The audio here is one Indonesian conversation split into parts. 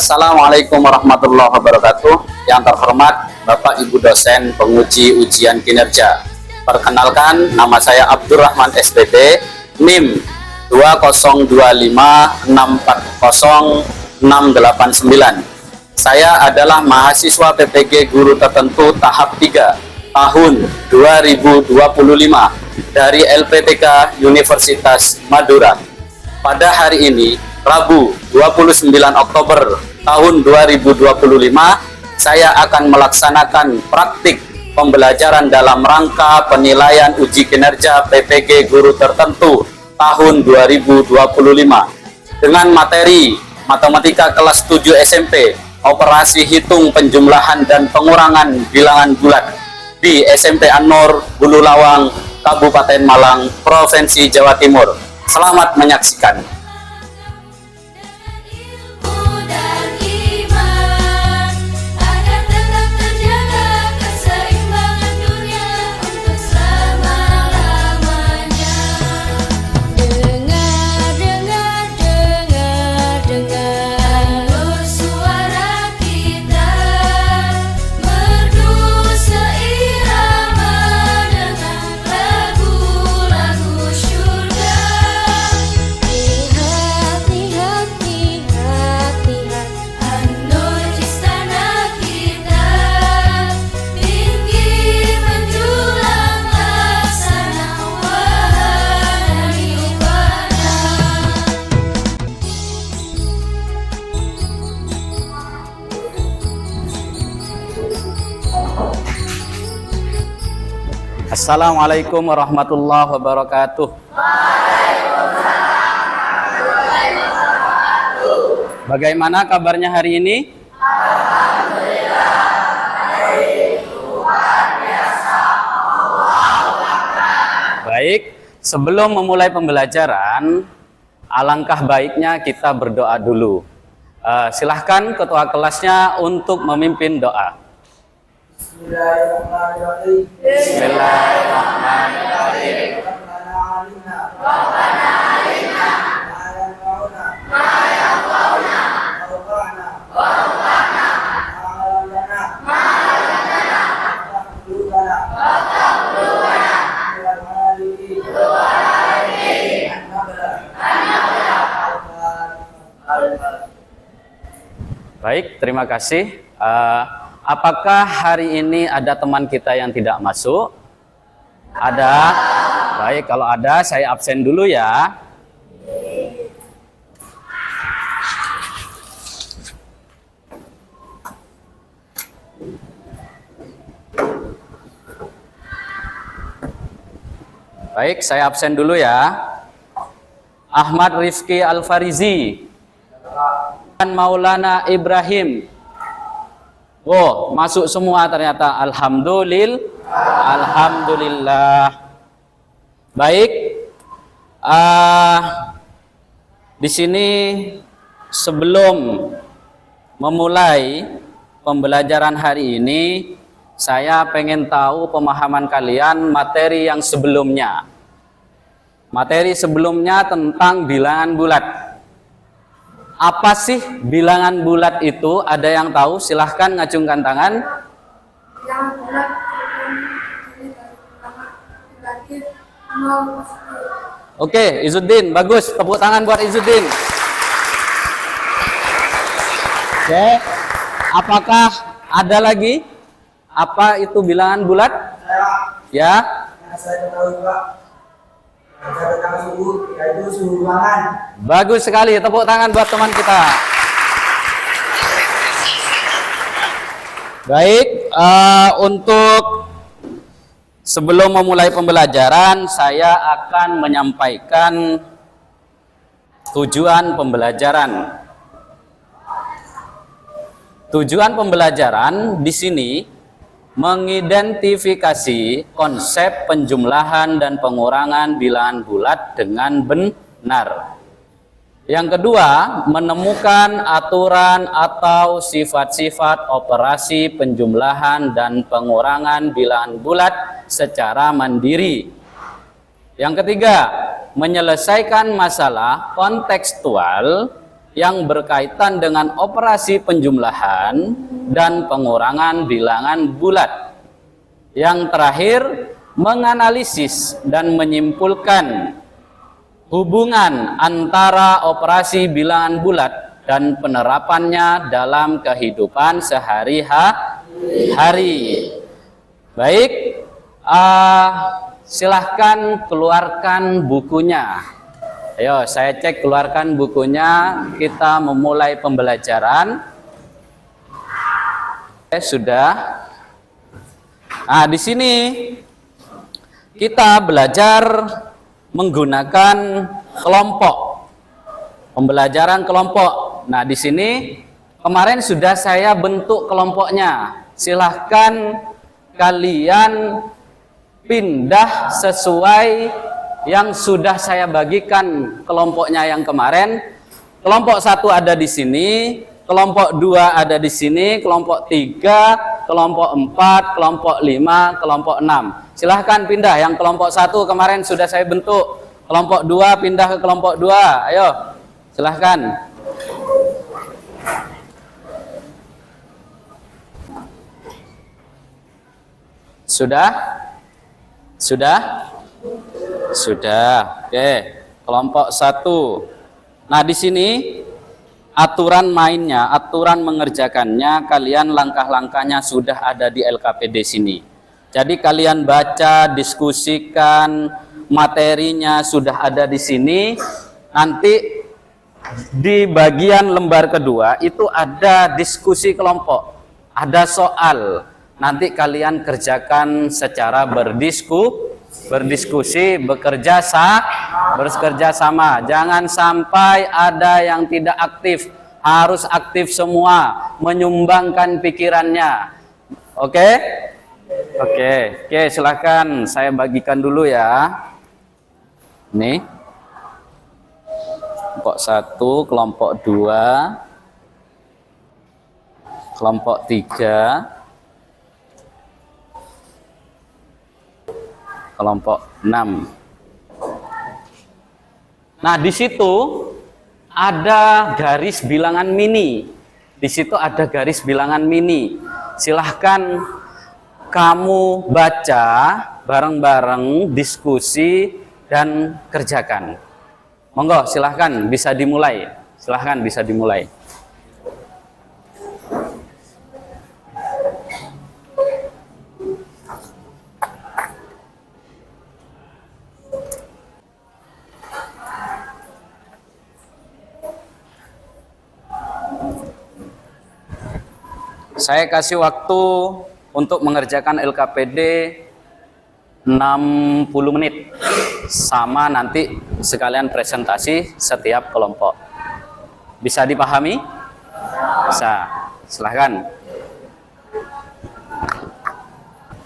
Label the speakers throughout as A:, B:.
A: Assalamualaikum warahmatullahi wabarakatuh. Yang terhormat Bapak Ibu dosen penguji ujian kinerja. Perkenalkan, nama saya Abdurrahman SPD, NIM 20256400689. Saya adalah mahasiswa PPG Guru Tertentu tahap 3 tahun 2025 dari LPTK Universitas Madura. Pada hari ini, Rabu 29 Oktober tahun 2025, saya akan melaksanakan praktik pembelajaran dalam rangka penilaian uji kinerja PPG Guru Tertentu tahun 2025 dengan materi Matematika kelas 7 SMP, operasi hitung penjumlahan dan pengurangan bilangan bulat di SMP An-Nur, Hulu Lawang, Kabupaten Malang, Provinsi Jawa Timur. Selamat menyaksikan. Assalamualaikum warahmatullahi wabarakatuh. Bagaimana kabarnya hari ini? Alhamdulillah, baik. Tuhan biasa. Baik, sebelum memulai pembelajaran, alangkah baiknya kita berdoa dulu. Silahkan ketua kelasnya untuk memimpin doa.
B: Bismillahirrahmanirrahim.
A: Bismillahirrahmanirrahim.
B: Rabbana alimna ma yanfa'una warfa'na ma 'allamtana waghfir
A: Baik, terima kasih. Apakah hari ini ada teman kita yang tidak masuk? Ada? Baik, kalau ada saya absen dulu ya. Baik, saya absen dulu ya. Ahmad Rifki Al-Farizi dan Maulana Ibrahim. Oh, masuk semua ternyata. Alhamdulillah. Baik. Di sini sebelum memulai pembelajaran hari ini, saya pengen tahu pemahaman kalian materi yang sebelumnya. Materi sebelumnya tentang bilangan bulat. Apa sih bilangan bulat itu? Ada yang tahu? Silahkan ngacungkan tangan.
B: Bilangan bulat dibagi 0.
A: Oke, Izzuddin, bagus. Tepuk tangan buat Izzuddin. Oke, apakah ada lagi? Apa itu bilangan bulat? Ya.
B: Saya ketahui Pak. Tentang suhu, yaitu suhu ruangan.
A: Bagus sekali, tepuk tangan buat teman kita. Baik, untuk sebelum memulai pembelajaran, saya akan menyampaikan tujuan pembelajaran. Tujuan pembelajaran di sini mengidentifikasi konsep penjumlahan dan pengurangan bilangan bulat dengan benar. Yang kedua, menemukan aturan atau sifat-sifat operasi penjumlahan dan pengurangan bilangan bulat secara mandiri. Yang ketiga, menyelesaikan masalah kontekstual yang berkaitan dengan operasi penjumlahan dan pengurangan bilangan bulat. Yang terakhir, menganalisis dan menyimpulkan hubungan antara operasi bilangan bulat dan penerapannya dalam kehidupan sehari-hari. Baik, silahkan keluarkan bukunya. Ayo, saya cek, keluarkan bukunya. Kita memulai pembelajaran. Sudah. Nah, di sini kita belajar menggunakan kelompok. Pembelajaran kelompok. Nah, di sini kemarin sudah saya bentuk kelompoknya. Silahkan kalian pindah sesuai yang sudah saya bagikan kelompoknya yang kemarin. Kelompok 1 ada di sini, kelompok 2 ada di sini, kelompok 3, kelompok 4, kelompok 5, kelompok 6. Silahkan pindah. Yang kelompok 1 kemarin sudah saya bentuk. Kelompok 2 pindah ke kelompok 2. Ayo, silahkan. Sudah? Sudah? Sudah. Oke, kelompok 1. Nah, di sini aturan mainnya, aturan mengerjakannya, kalian langkah-langkahnya sudah ada di LKPD sini. Jadi kalian baca, diskusikan, materinya sudah ada di sini. Nanti di bagian lembar kedua itu ada diskusi kelompok, ada soal. Nanti kalian kerjakan secara berdiskusi, bekerja sama. Jangan sampai ada yang tidak aktif, harus aktif semua, menyumbangkan pikirannya. Oke? Oke, silahkan saya bagikan dulu ya. Nih, kelompok 1, kelompok 2, kelompok 3, kelompok 6. Nah, di situ ada garis bilangan mini. Di situ ada garis bilangan mini. Silahkan kamu baca bareng-bareng, diskusi dan kerjakan. Monggo, silahkan bisa dimulai. Silahkan bisa dimulai. Saya kasih waktu untuk mengerjakan LKPD 60 menit. Sama nanti sekalian presentasi setiap kelompok. Bisa dipahami? Bisa. Silahkan.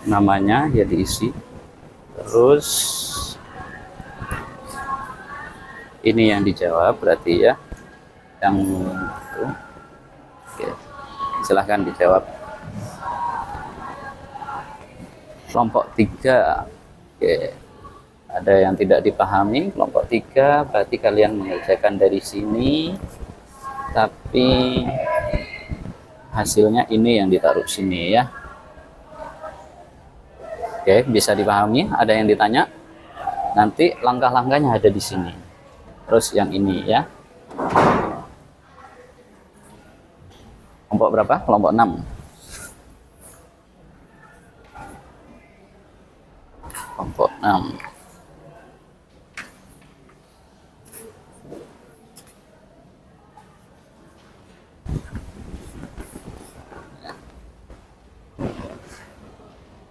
A: Namanya ya diisi. Terus ini yang dijawab berarti ya. Yang itu. Oke. Silahkan dijawab. Kelompok 3. Oke. Ada yang tidak dipahami. Kelompok 3 berarti kalian mengerjakan dari sini, tapi hasilnya ini yang ditaruh sini ya. Oke, bisa dipahami? Ada yang ditanya? Nanti langkah-langkahnya ada di sini. Terus yang ini ya. Kelompok berapa? Kelompok 6. Kelompok 6.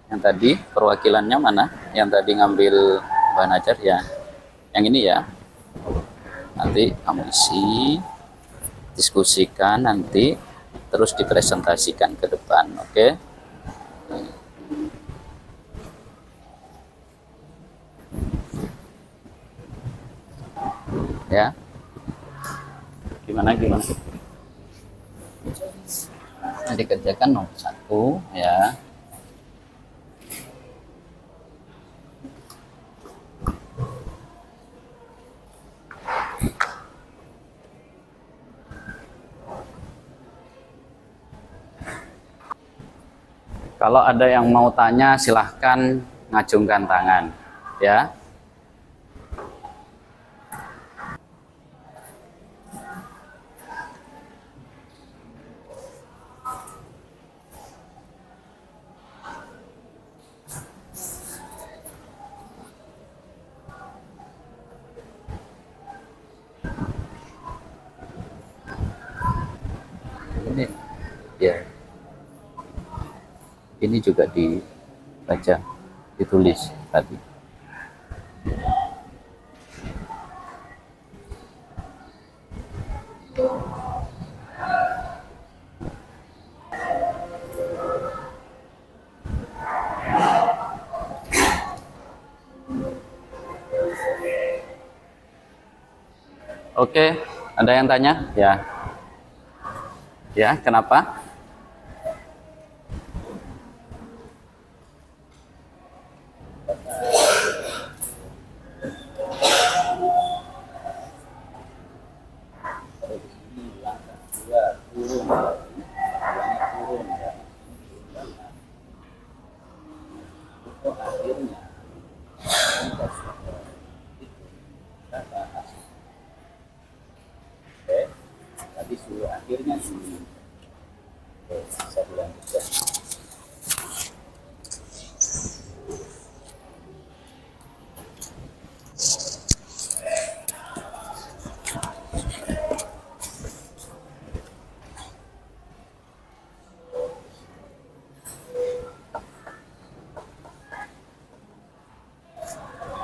A: Yang tadi perwakilannya mana? Yang tadi ngambil bahan ajar ya. Yang ini ya. Nanti kamu isi, diskusikan nanti, terus dipresentasikan ke depan, oke? Ya. Gimana? Nah, dikerjakan nomor 1 ya. Kalau ada yang mau tanya silahkan ngacungkan tangan ya. Ini ya. Ini juga dibaca, ditulis tadi. Oke, ada yang tanya? Ya. Ya, kenapa?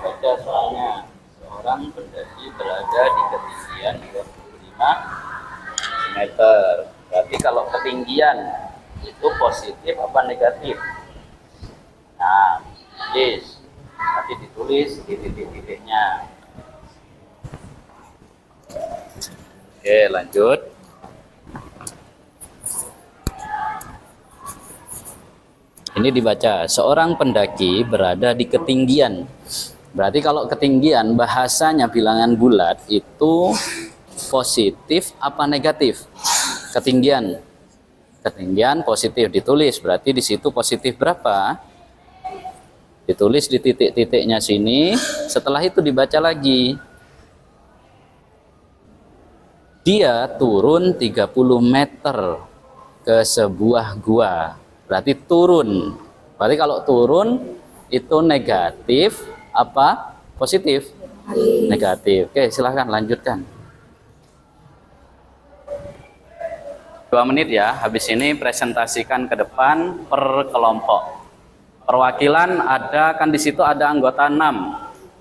A: Baca soalnya, seorang pendaki berada di ketinggian 25 meter. Berarti kalau ketinggian itu positif apa negatif? Nah, yes. Nanti ditulis di titik-titiknya. Oke, lanjut. Ini dibaca, seorang pendaki berada di ketinggian. Berarti kalau ketinggian bahasanya bilangan bulat itu positif apa negatif? Ketinggian. Ketinggian positif ditulis, berarti di situ positif berapa? Ditulis di titik-titiknya sini, setelah itu dibaca lagi. Dia turun 30 meter ke sebuah gua. Berarti turun. Berarti kalau turun itu negatif apa positif? Negatif. Oke, silahkan lanjutkan. 2 menit ya. Habis ini presentasikan ke depan per kelompok. Perwakilan ada, kan di situ ada anggota 6.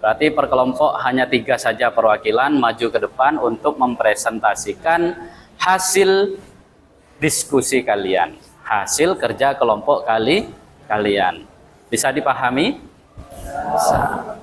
A: Berarti per kelompok hanya 3 saja perwakilan maju ke depan untuk mempresentasikan hasil diskusi kalian, hasil kerja kelompok kalian. Bisa dipahami? Bisa.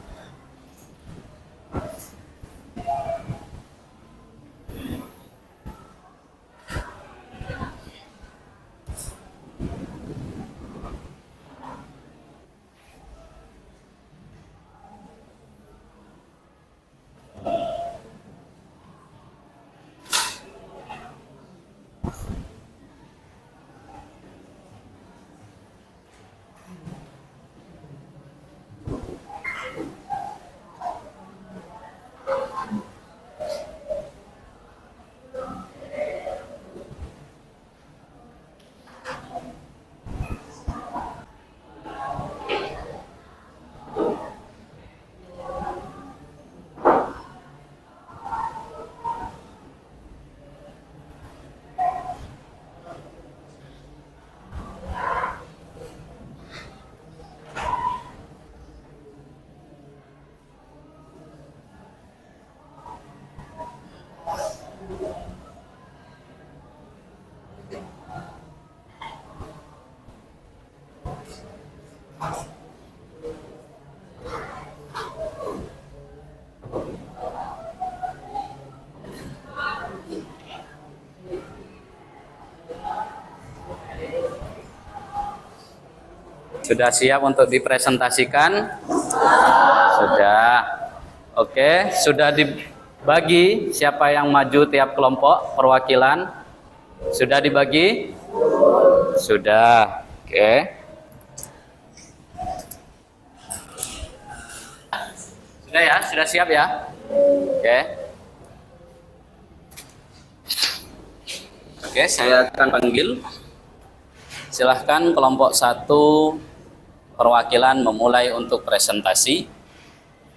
A: Sudah siap untuk dipresentasikan? Sudah. Oke, sudah dibagi siapa yang maju tiap kelompok perwakilan? Sudah dibagi? Sudah. Oke. Sudah ya, sudah siap ya? Oke. Oke, saya akan panggil. Silahkan kelompok 1 perwakilan memulai untuk presentasi.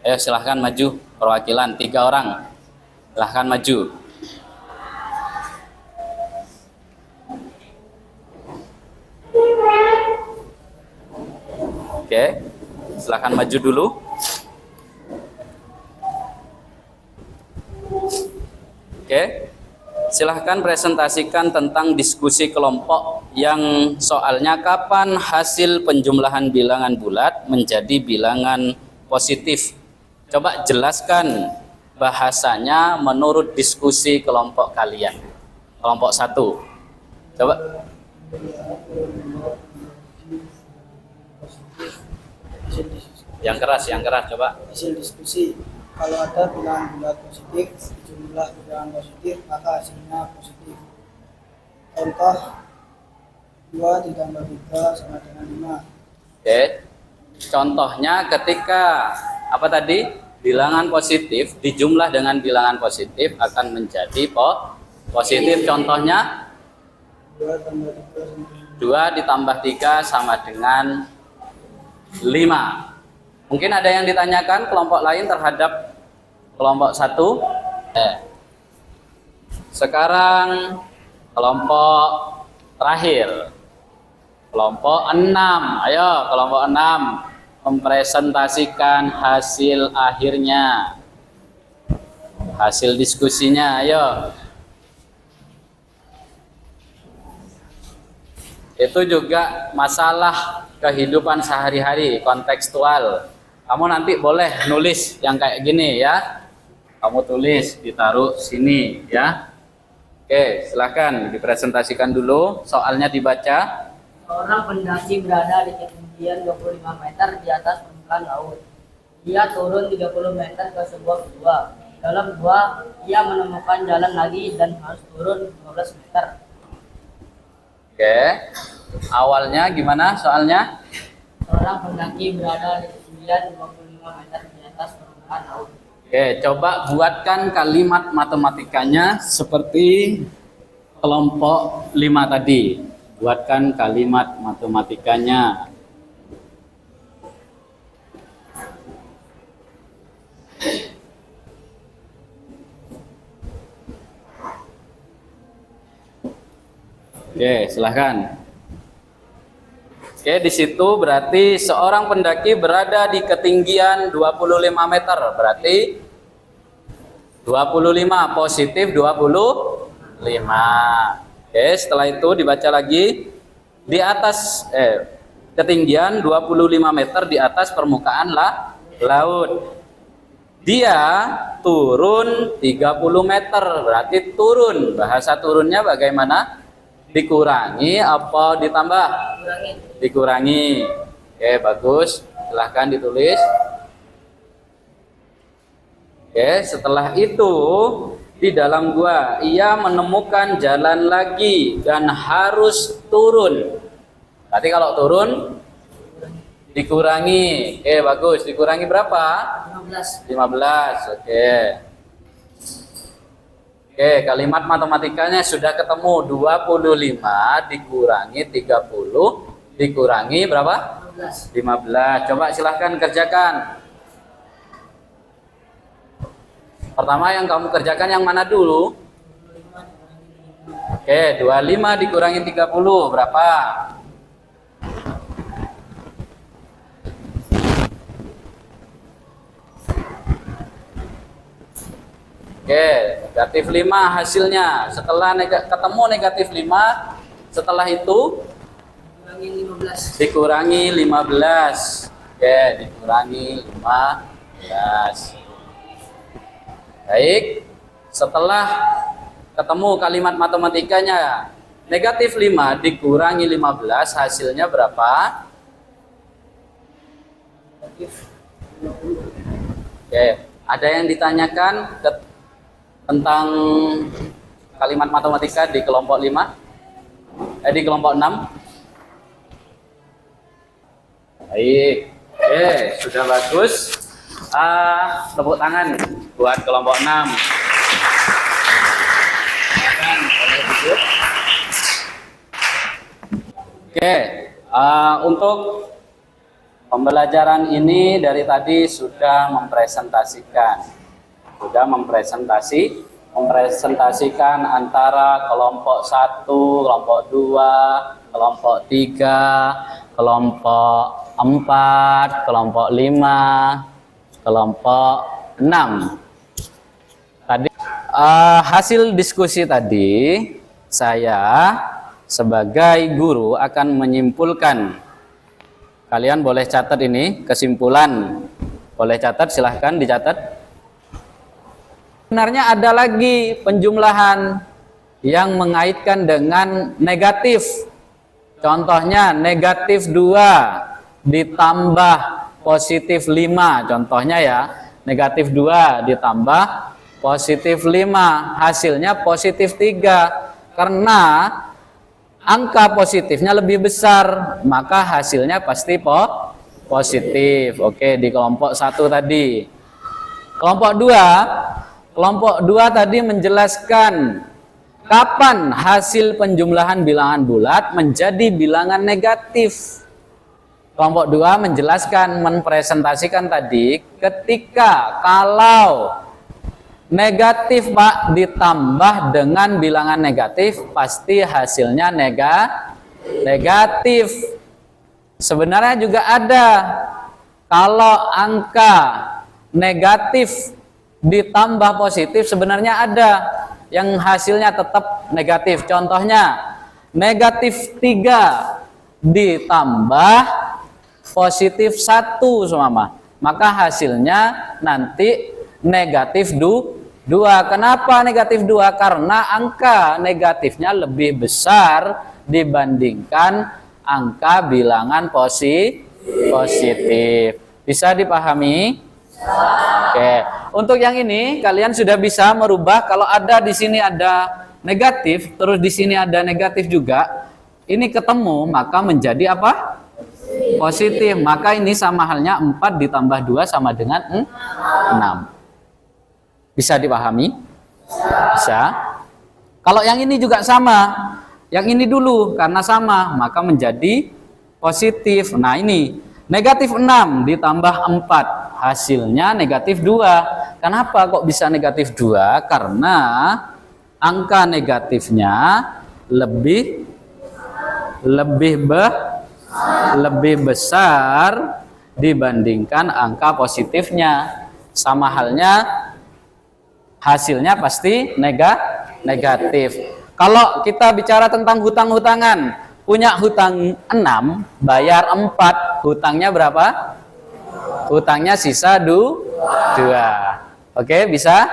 A: Ayo silahkan maju perwakilan 3 orang. Silahkan maju. Oke, silahkan maju dulu. Oke, silahkan presentasikan tentang diskusi kelompok yang soalnya kapan hasil penjumlahan bilangan bulat menjadi bilangan positif. Coba jelaskan bahasanya menurut diskusi kelompok kalian. Kelompok 1. Coba. Yang keras coba.
C: Hasil diskusi, kalau ada bilangan bulat positif, jumlah bilangan positif, maka hasilnya positif. Contoh 2 ditambah 3 sama dengan 5.
A: Oke. Contohnya ketika apa tadi? Bilangan positif dijumlah dengan bilangan positif akan menjadi positif. Contohnya 2 ditambah 3 sama dengan 5. Mungkin ada yang ditanyakan kelompok lain terhadap kelompok 1. Sekarang kelompok terakhir. Kelompok 6. Ayo kelompok 6 mempresentasikan hasil akhirnya. Hasil diskusinya, ayo. Itu juga masalah kehidupan sehari-hari, kontekstual. Kamu nanti boleh nulis yang kayak gini ya. Kamu tulis, ditaruh sini ya. Oke, silakan dipresentasikan dulu. Soalnya dibaca.
D: Seorang pendaki berada di ketinggian 25 meter di atas permukaan laut. Ia turun 30 meter ke sebuah gua. Dalam gua, ia menemukan jalan lagi dan harus turun 15 meter.
A: Oke, awalnya gimana soalnya?
D: Seorang pendaki berada di ketinggian 25 meter di atas permukaan laut.
A: Oke, coba buatkan kalimat matematikanya seperti kelompok 5 tadi. Buatkan kalimat matematikanya. Oke, silahkan. Oke, di situ berarti seorang pendaki berada di ketinggian 25 meter. Berarti 25 positif 25. Oke, setelah itu dibaca lagi di atas ketinggian 25 meter di atas permukaan laut. Dia turun 30 meter. Berarti turun. Bahasa turunnya bagaimana? Dikurangi apa ditambah? Dikurangi. Oke, bagus. Silahkan ditulis. Oke, setelah itu di dalam gua ia menemukan jalan lagi dan harus turun. Berarti kalau turun dikurangi. Oke, bagus. Dikurangi berapa?
D: 15.
A: 15. Oke. Oke, kalimat matematikanya sudah ketemu. 25 dikurangi 30 dikurangi berapa? 15. Coba silahkan kerjakan. Pertama yang kamu kerjakan yang mana dulu? Oke, 25 dikurangi 30 berapa? Oke, negatif 5 hasilnya. Setelah ketemu negatif 5, setelah itu dikurangi 15. Oke, dikurangi 15. Baik, setelah ketemu kalimat matematikanya, negatif 5 dikurangi 15 hasilnya berapa? Oke, ada yang ditanyakan tentang kalimat matematika di kelompok 5? Di kelompok 6? Baik, oke, sudah bagus. Tepuk tangan buat kelompok 6. Silakan, boleh duduk. Oke, untuk pembelajaran ini dari tadi sudah mempresentasikan antara kelompok 1, kelompok 2, kelompok 3, kelompok 4, kelompok 5, kelompok 6. Tadi hasil diskusi tadi, saya sebagai guru akan menyimpulkan. Kalian boleh catat ini kesimpulan. Boleh catat, silahkan dicatat. Sebenarnya ada lagi penjumlahan yang mengaitkan dengan negatif. Contohnya negatif 2 ditambah positif 5. Contohnya ya, negatif 2 ditambah positif 5. Hasilnya positif 3. Karena angka positifnya lebih besar, maka hasilnya pasti positif. Oke, di kelompok 1 tadi. Kelompok 2 tadi menjelaskan kapan hasil penjumlahan bilangan bulat menjadi bilangan negatif. Kelompok 2 menjelaskan, mempresentasikan tadi ketika kalau negatif Pak ditambah dengan bilangan negatif pasti hasilnya negatif. Sebenarnya juga ada kalau angka negatif ditambah positif sebenarnya ada yang hasilnya tetap negatif. Contohnya negatif 3 ditambah positif 1 semama. Maka hasilnya nanti negatif 2. Kenapa negatif 2? Karena angka negatifnya lebih besar dibandingkan angka bilangan positif. Bisa dipahami? Oke. Untuk yang ini kalian sudah bisa merubah. Kalau ada di sini ada negatif, terus di sini ada negatif juga, ini ketemu maka menjadi apa? Positif. Maka ini sama halnya 4 ditambah 2 sama dengan 6. Bisa dipahami? Bisa. Kalau yang ini juga sama, yang ini dulu karena sama, maka menjadi positif. Nah ini, negatif 6 ditambah 4, hasilnya negatif 2. Kenapa kok bisa negatif 2? Karena angka negatifnya lebih besar dibandingkan angka positifnya. Sama halnya hasilnya pasti negatif. Kalau kita bicara tentang hutang-hutangan, punya hutang 6, bayar 4, hutangnya berapa? Hutangnya sisa 2. Oke, bisa?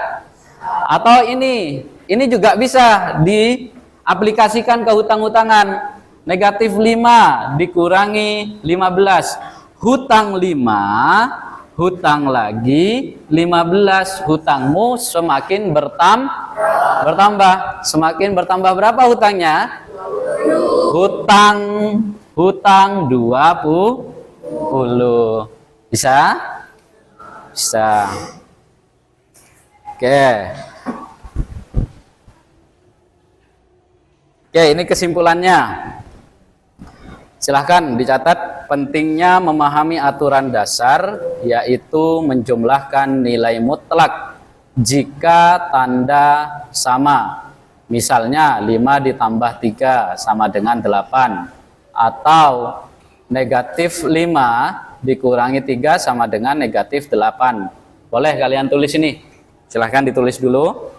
A: Atau ini juga bisa diaplikasikan ke hutang-hutangan. Negatif 5 dikurangi 15. Hutang 5, hutang lagi 15, hutangmu semakin bertambah. Semakin bertambah berapa hutangnya? Hutang 20. Bisa? Bisa. Oke, ini kesimpulannya. Silahkan dicatat, pentingnya memahami aturan dasar, yaitu menjumlahkan nilai mutlak jika tanda sama. Misalnya 5 ditambah 3 sama dengan 8. Atau negatif 5 dikurangi 3 sama dengan negatif 8. Boleh kalian tulis ini? Silahkan ditulis dulu.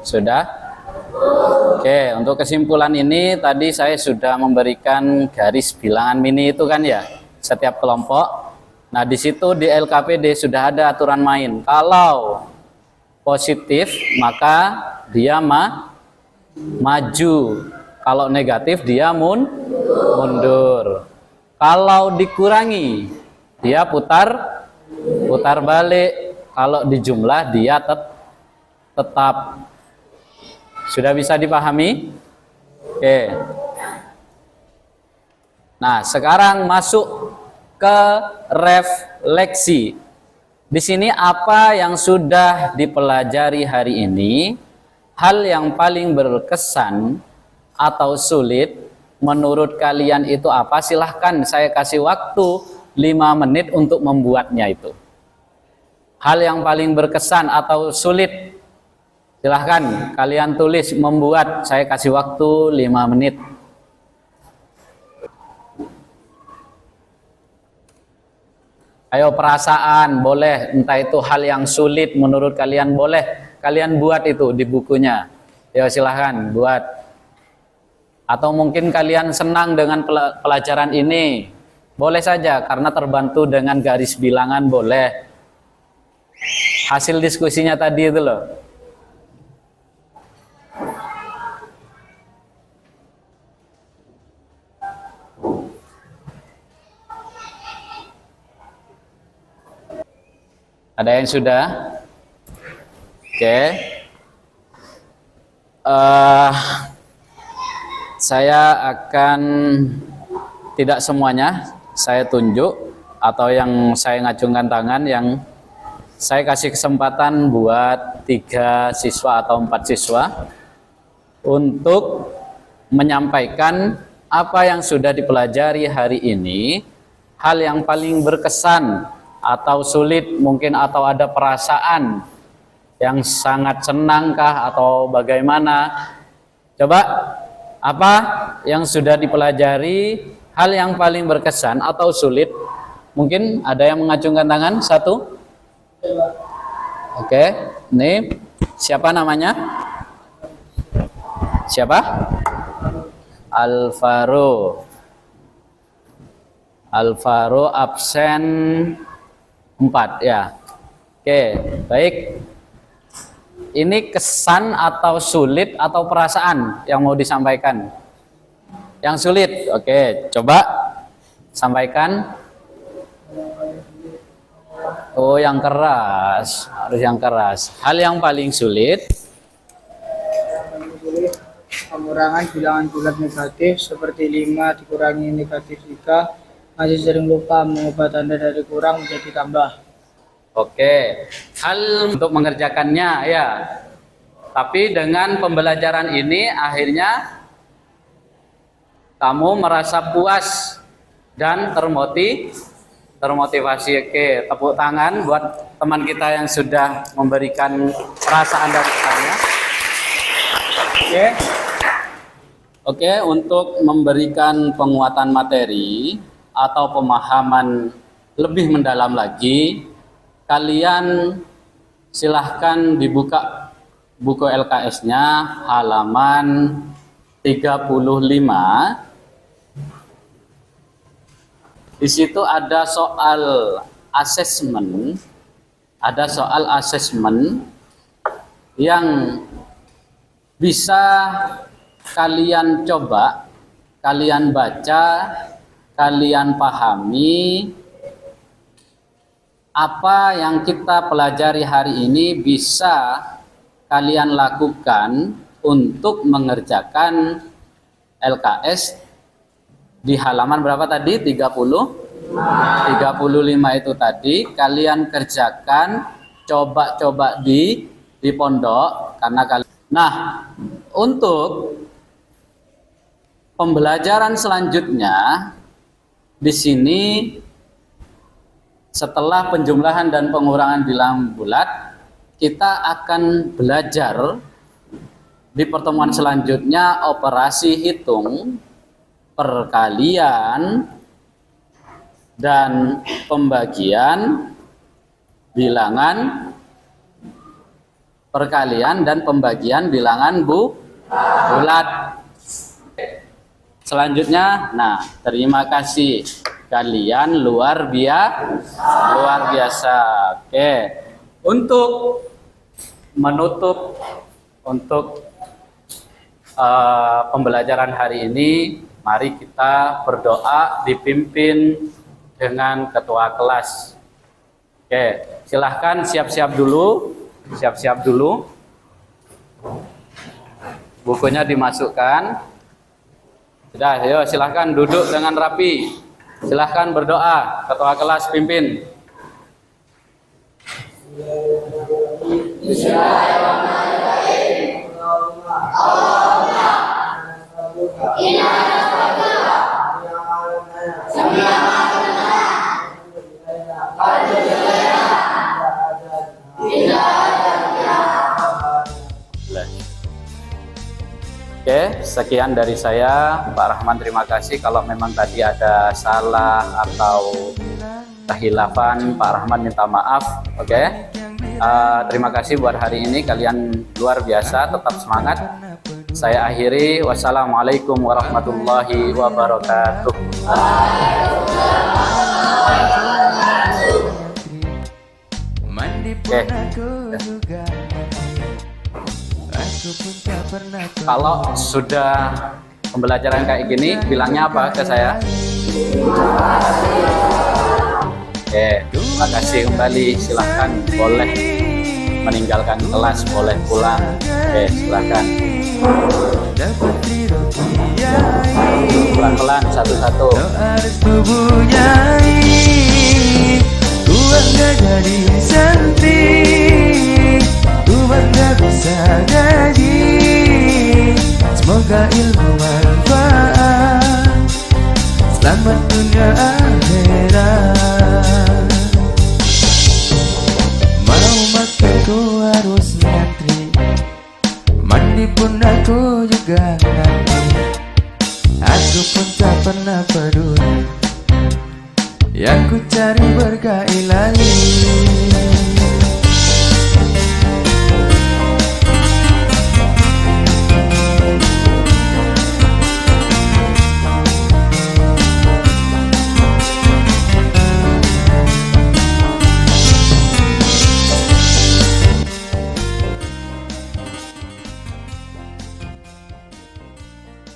A: Sudah? Oke, untuk kesimpulan ini tadi saya sudah memberikan garis bilangan mini itu kan ya, setiap kelompok. Nah, di situ di LKPD sudah ada aturan main. Kalau positif maka dia maju. Kalau negatif dia mundur. Kalau dikurangi dia putar balik. Kalau dijumlah dia tetap. Sudah bisa dipahami? Oke. Nah, sekarang masuk ke refleksi. Di sini apa yang sudah dipelajari hari ini, hal yang paling berkesan atau sulit menurut kalian itu apa? Silahkan saya kasih waktu 5 menit untuk membuatnya itu. Hal yang paling berkesan atau sulit, silahkan kalian tulis membuat, saya kasih waktu 5 menit. Ayo, perasaan boleh, entah itu hal yang sulit menurut kalian boleh kalian buat itu di bukunya. Ya silahkan buat. Atau mungkin kalian senang dengan pelajaran ini, boleh saja karena terbantu dengan garis bilangan boleh. Hasil diskusinya tadi itu loh. Ada yang sudah? Oke. Saya akan tidak semuanya saya tunjuk, atau yang saya ngacungkan tangan, yang saya kasih kesempatan buat 3 siswa atau 4 siswa untuk menyampaikan apa yang sudah dipelajari hari ini, hal yang paling berkesan atau sulit mungkin, atau ada perasaan yang sangat senangkah atau bagaimana. Coba, apa yang sudah dipelajari, hal yang paling berkesan atau sulit? Mungkin ada yang mengacungkan tangan, 1. Oke, ini siapa namanya? Siapa? Alvaro absen 4 ya. Oke, baik. Ini kesan atau sulit atau perasaan yang mau disampaikan? Yang sulit. Oke, coba sampaikan. Oh, yang keras. Harus yang keras. Hal yang paling sulit.
C: Pengurangan bilangan bulat negatif seperti 5 dikurangi negatif 3. Masih sering lupa mengubah tanda dari kurang menjadi tambah.
A: Oke, hal untuk mengerjakannya ya. Tapi dengan pembelajaran ini akhirnya kamu merasa puas dan termotivasi. Oke, tepuk tangan buat teman kita yang sudah memberikan perasaan dan kesannya. Oke, untuk memberikan penguatan materi atau pemahaman lebih mendalam lagi, kalian silahkan dibuka buku LKS-nya halaman 35. Di situ ada soal asesmen, yang bisa kalian coba, kalian baca, kalian pahami apa yang kita pelajari hari ini, bisa kalian lakukan untuk mengerjakan LKS di halaman berapa tadi? 35 itu tadi kalian kerjakan, coba di pondok karena kalian. Nah, untuk pembelajaran selanjutnya di sini setelah penjumlahan dan pengurangan bilangan bulat, kita akan belajar di pertemuan selanjutnya operasi hitung, perkalian, dan pembagian bilangan perkalian dan pembagian bilangan bulat. Selanjutnya, nah, terima kasih kalian luar biasa. Oke, untuk menutup pembelajaran hari ini, mari kita berdoa dipimpin dengan ketua kelas. Oke, silahkan siap-siap dulu. Bukunya dimasukkan. Sudah, ayo silahkan duduk dengan rapi. Silahkan berdoa, ketua kelas pimpin. Oke, sekian dari saya, Pak Rahman. Terima kasih. Kalau memang tadi ada salah atau kehilafan, Pak Rahman minta maaf. Oke, terima kasih buat hari ini. Kalian luar biasa. Tetap semangat. Saya akhiri. Wassalamualaikum warahmatullahi wabarakatuh. Oke. Kalau sudah pembelajaran kayak gini, bilangnya apa ke saya? Oke, terima kasih kembali. Silahkan, boleh meninggalkan kelas, boleh pulang. Oke, silahkan. Pelan-pelan, satu-satu.
E: Ku bangga jadi santri, ku bangga bisa ngaji. Semoga ilmu manfaat, selamat dunia akhirat. Mau makan ku harus ngantri, mandi pun aku juga ngantri. Aku pun tak pernah peduli, yang ku cari berkah ilahi.